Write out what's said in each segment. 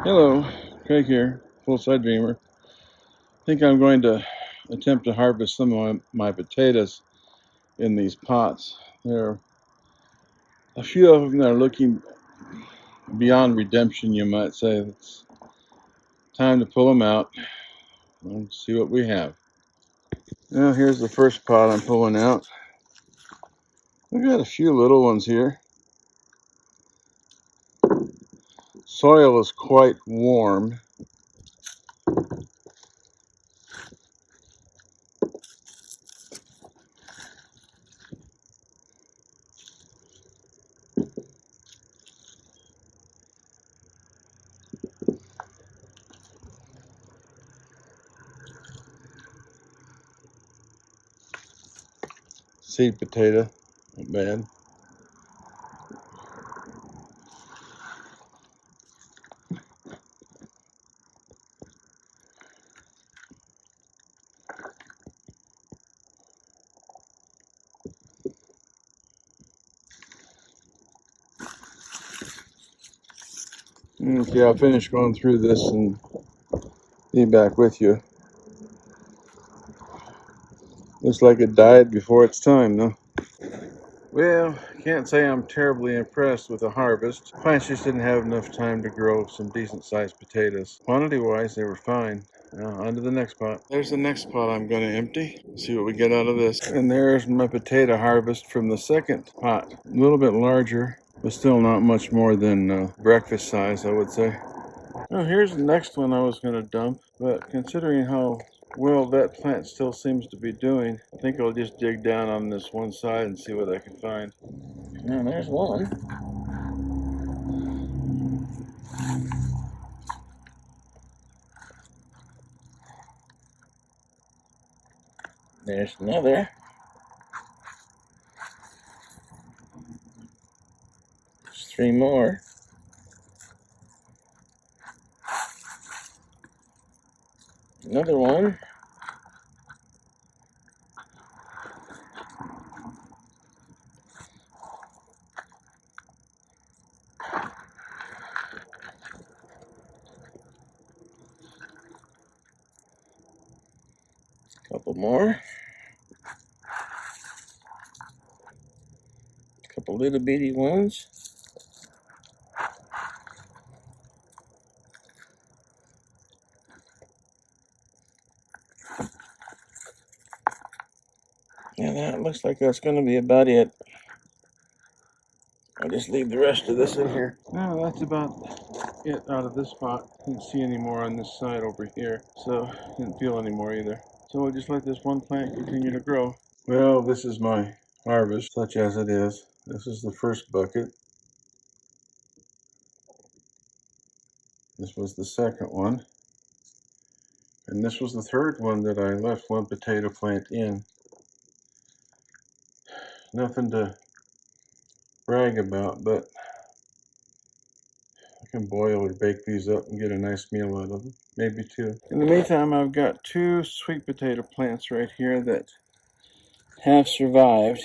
Hello, Craig here, Full-Side Dreamer. I think I'm going to attempt to harvest some of my potatoes in these pots. There are a few of them that are looking beyond redemption, you might say. It's time to pull them out and see what we have. Now here's the first pot I'm pulling out. We've got a few little ones here. Soil is quite warm. Seed potato, not bad. Okay, I'll finish going through this and be back with you. Looks like it died before its time, though. Well, can't say I'm terribly impressed with the harvest. Plants just didn't have enough time to grow some decent sized potatoes. Quantity wise, they were fine. Now, on to the next pot. There's the next pot I'm going to empty. See what we get out of this. And there's my potato harvest from the second pot. A little bit larger, but still not much more than breakfast size, I would say. Oh, here's the next one I was going to dump, but considering how well that plant still seems to be doing, I think I'll just dig down on this one side and see what I can find. Now there's one. There's another. There's three more. Another one. Couple more. Couple little bitty ones. Yeah, that looks like that's going to be about it. I'll just leave the rest of this in here. No, that's about it out of this pot. Didn't see any more on this side over here, so didn't feel any more either. So we'll just let this one plant continue to grow. Well, this is my harvest, such as it is. This is the first bucket. This was the second one. And this was the third one that I left one potato plant in. Nothing to brag about, but I can boil or bake these up and get a nice meal out of them. Maybe two. In the meantime, I've got two sweet potato plants right here that have survived.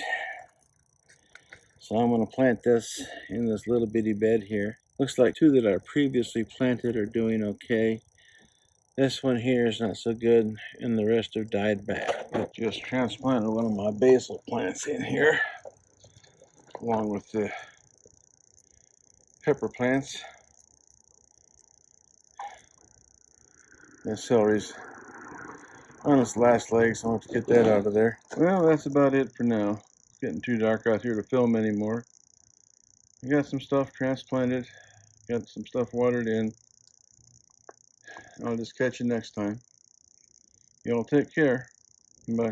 So I'm going to plant this in this little bitty bed here. Looks like two that I previously planted are doing okay. This one here is not so good, and the rest have died back. I just transplanted one of my basil plants in here, along with the pepper plants. And celery's on its last leg, so I'll have to get that out of there. Well, that's about it for now. It's getting too dark out here to film anymore. I got some stuff transplanted, got some stuff watered in. I'll just catch you next time. Y'all take care. Bye.